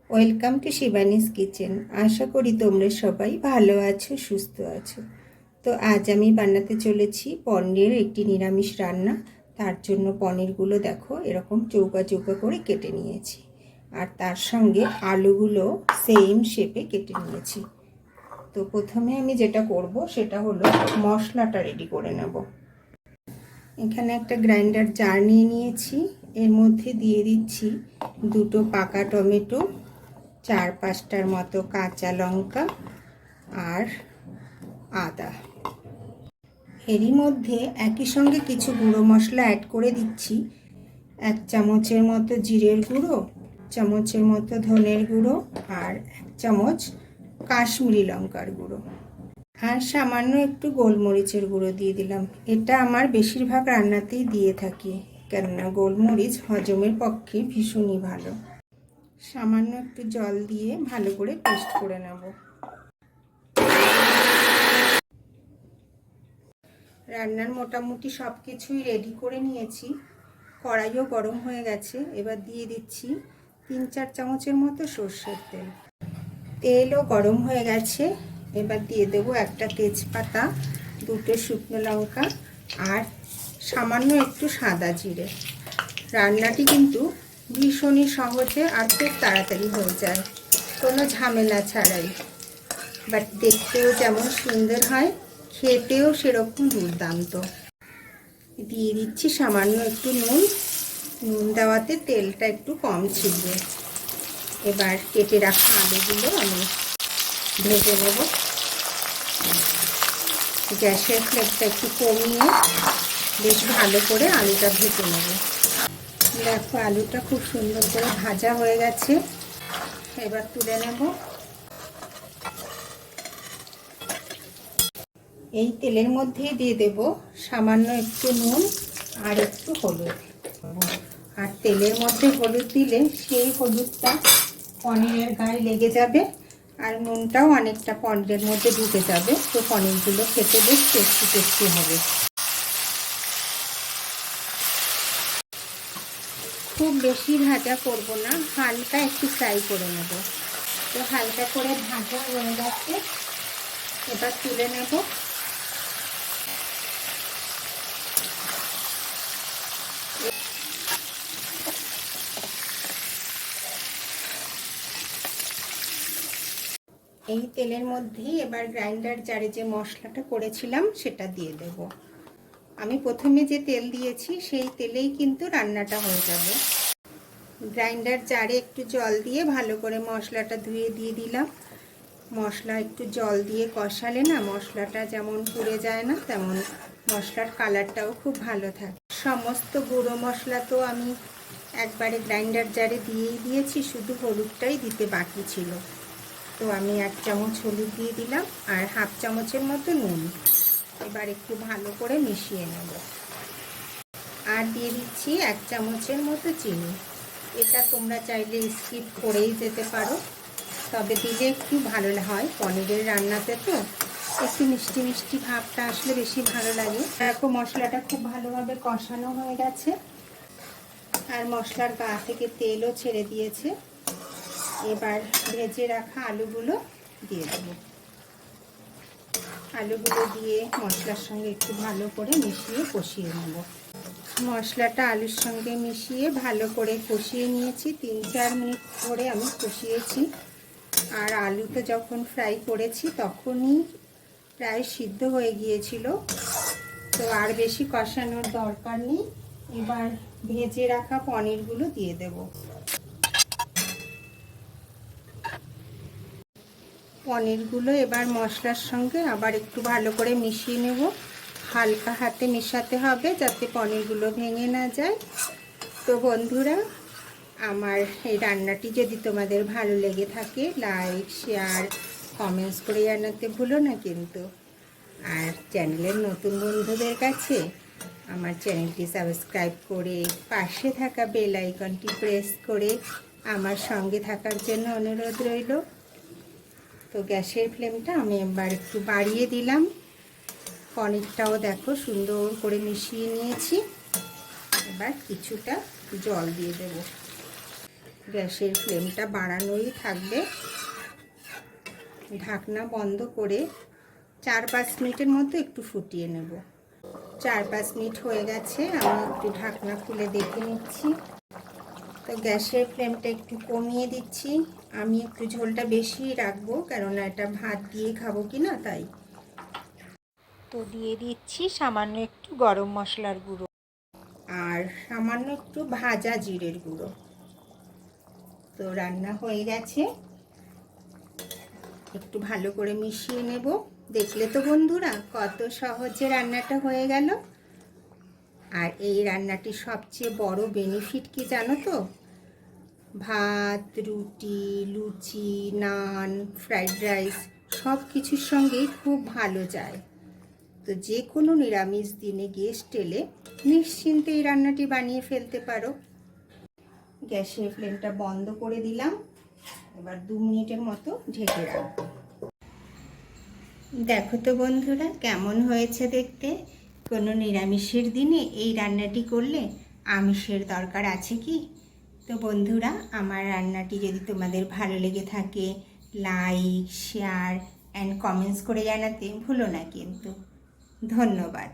Welcome to Shivani's kitchen. আশা করি তোমরা সবাই ভালো আছো, সুস্থ আছো। তো আজ আমি বানাতে চলেছি পনিরের একটি নিরামিষ রান্না। তার জন্য পনিরগুলো দেখো এরকম চৌকা চৌকা করে কেটে নিয়েছি, আর তার সঙ্গে আলুগুলো সেম শেপে কেটে নিয়েছি। তো প্রথমে আমি যেটা করব সেটা হলো মশলাটা রেডি করে নেব। এখানে একটা গ্রাইন্ডার জার নিয়ে নিয়েছি, এর মধ্যে দিয়ে দিচ্ছি দুটো পাকা টমেটো, 4-5টার মতো কাঁচা লঙ্কা আর আদা। এরই মধ্যে একই সঙ্গে কিছু গুঁড়ো মশলা অ্যাড করে দিচ্ছি। 1 চামচের মতো জিরের গুঁড়ো, চামচের মতো ধনের গুঁড়ো আর 1 চামচ কাশ্মীরি লঙ্কার গুঁড়ো, আর সামান্য একটু গোলমরিচের গুঁড়ো দিয়ে দিলাম। এটা আমার বেশিরভাগ রান্নাতেই দিয়ে থাকি, কেননা গোলমরিচ হজমের পক্ষে ভীষণই ভালো। সামান্য একটু জল দিয়ে ভালো করে পেস্ট করে নেব। রান্নার মোটামুটি সব কিছুই রেডি করে নিয়েছি। কড়াইও গরম হয়ে গেছে। এবার দিয়ে দিচ্ছি 3-4 চামচের মতো সর্ষের তেল। তেলও গরম হয়ে গেছে। এবার দিয়ে দেবো একটা তেজপাতা, 2টো শুকনো লঙ্কা আর সামান্য একটু সাদা জিরে। রান্নাটি কিন্তু ভীষণই সহজে আর খুব তাড়াতাড়ি হয়ে যায়, কোনো ঝামেলা ছাড়াই। বাট দেখতেও যেমন সুন্দর হয়, খেতেও সেরকম দুর্দান্ত। দিয়ে দিচ্ছি সামান্য একটু নুন। নুন দেওয়াতে তেলটা একটু কম ছিলবে। এবার কেটে রাখা আলুগুলো আমি ভেজে নেব। গ্যাসের ফ্লেমটা একটু কমিয়ে বেশ ভালো করে আলুটা ভেজে নেব। দেখো আলুটা খুব সুন্দর করে ভাজা হয়ে গেছে। এবার তুলে নেব। এই তেলের মধ্যে দিয়ে দেব সামান্য একটু নুন আর একটু হলুদ। আর তেলের মধ্যে হলুদ দিলে সেই হলুদটা পনিরের গায়ে লেগে যাবে, আর নুনটাও অনেকটা পনিরের মধ্যে ঢুকে যাবে। তো পনিরগুলো খেতে বেশ টেস্টি টেস্টি হবে। খুব বেশি ভাজা করব না, হালকা একটু ফ্রাই করে নেব। তো হালকা করে ভাজা হয়ে গেছে, এবার তুলে নেব। এই তেলের মধ্যেই এবার গ্রাইন্ডার জারে যে মশলাটা করেছিলাম সেটা দিয়ে দেব। আমি প্রথমে যে তেল দিয়েছি সেই তেলেই কিন্তু রান্নাটা হয়ে যাবে। গ্রাইন্ডার জারে একটু জল দিয়ে ভালো করে মশলাটা ধুয়ে দিয়ে দিলাম। মশলা একটু জল দিয়ে কষালে না মশলাটা যেমন পুড়ে যায় না, তেমন মশলার কালারটাও খুব ভালো থাকে। সমস্ত গুঁড়ো মশলা তো আমি একবারে গ্রাইন্ডার জারে দিয়েই দিয়েছি, শুধু হলুদটাই দিতে বাকি ছিল। তো আমি 1 চামচ হলুদ দিয়ে দিলাম আর 1/2 চামচের মতো নুন। এবার একটু ভালো করে মিশিয়ে নেব। আর দিয়ে দিচ্ছি 1 চামচের মতো চিনি। এটা তোমরা চাইলে স্কিপ করেই যেতে পারো, তবে দিলে একটু ভালো হয়। পনিরের রান্নাতে তো একটু মিষ্টি মিষ্টি ভাবটা আসলে বেশি ভালো লাগে। দেখো মশলাটা খুব ভালোভাবে কষানো হয়ে গেছে, আর মশলার গা থেকে তেলও ছেড়ে দিয়েছে। এবার ভেজে রাখা আলুগুলো দিয়ে দেব। আলুগুলো দিয়ে মশলার সঙ্গে একটু ভালো করে মিশিয়ে কষিয়ে নেব। মশলাটা আলুর সঙ্গে মিশিয়ে ভালো করে কষিয়ে নিয়েছি। 3-4 মিনিট ধরে আমি কষিয়েছি। আর আলুটা যখন ফ্রাই করেছি তখনই প্রায় সিদ্ধ হয়ে গিয়েছিল, তো আর বেশি কষানোর দরকার নেই। এবার ভেজে রাখা পনিরগুলো দিয়ে দেব। পনিরগুলো এবার মশলার সঙ্গে আবার একটু ভালো করে মিশিয়ে নেব। হালকা হাতে মেশাতে হবে যাতে পনিরগুলো ভেঙে না যায়। তো বন্ধুরা, আমার এই রান্নাটি যদি তোমাদের ভালো লেগে থাকে, লাইক, শেয়ার, কমেন্টস করে জানাতে ভুলো না কিন্তু। আর চ্যানেলের নতুন বন্ধুদের কাছে আমার চ্যানেলটি সাবস্ক্রাইব করে পাশে থাকা বেল আইকনটি প্রেস করে আমার সঙ্গে থাকার জন্য অনুরোধ রইল। তো গ্যাসের ফ্লেমটা আমি এবার একটু বাড়িয়ে দিলাম। পনিরটাও দেখো সুন্দর করে মিশিয়ে নিয়েছি। এবার কিছুটা জল দিয়ে দেব। গ্যাসের ফ্লেমটা বাড়ানোই থাকবে। ঢাকনা বন্ধ করে 4-5 মিনিটের মতো একটু ফুটিয়ে নেব। 4-5 মিনিট হয়ে গেছে, আমি একটু ঢাকনা খুলে দেখে নিচ্ছি। তো গ্যাসের ফ্লেমটা একটু কমিয়ে দিচ্ছি। আমি একটু ঝোলটা বেশি রাখবো, কেননা এটা ভাত দিয়ে খাবো কি না তাই। তো দিয়ে দিচ্ছি সামান্য একটু গরম মশলার গুঁড়ো আর সামান্য একটু ভাজা জিরের গুঁড়ো। তো রান্না হয়ে গেছে, একটু ভালো করে মিশিয়ে নেব। দেখলে তো বন্ধুরা কত সহজে রান্নাটা হয়ে গেল। আর এই রান্নাটির সবচেয়ে বড় বেনিফিট কি জানো তো? ভাত, রুটি, লুচি, নান, ফ্রাইড রাইস সব কিছুর সঙ্গেই খুব ভালো যায়। তো যে কোনো নিরামিষ দিনে গেস্ট এলে নিশ্চিন্তে এই রান্নাটি বানিয়ে ফেলতে পারো। গ্যাসের ফ্লেমটা বন্ধ করে দিলাম, এবার 2 মিনিটের মতো ঢেকে রাখবো। দেখো তো বন্ধুরা কেমন হয়েছে দেখতে। কোনো নিরামিষের দিনে এই রান্নাটি করলে আমিষের দরকার আছে কি? তো বন্ধুরা, আমার রান্নাটি যদি তোমাদের ভালো লেগে থাকে, লাইক, শেয়ার অ্যান্ড কমেন্টস করে জানাতে ভুলো না কিন্তু। ধন্যবাদ।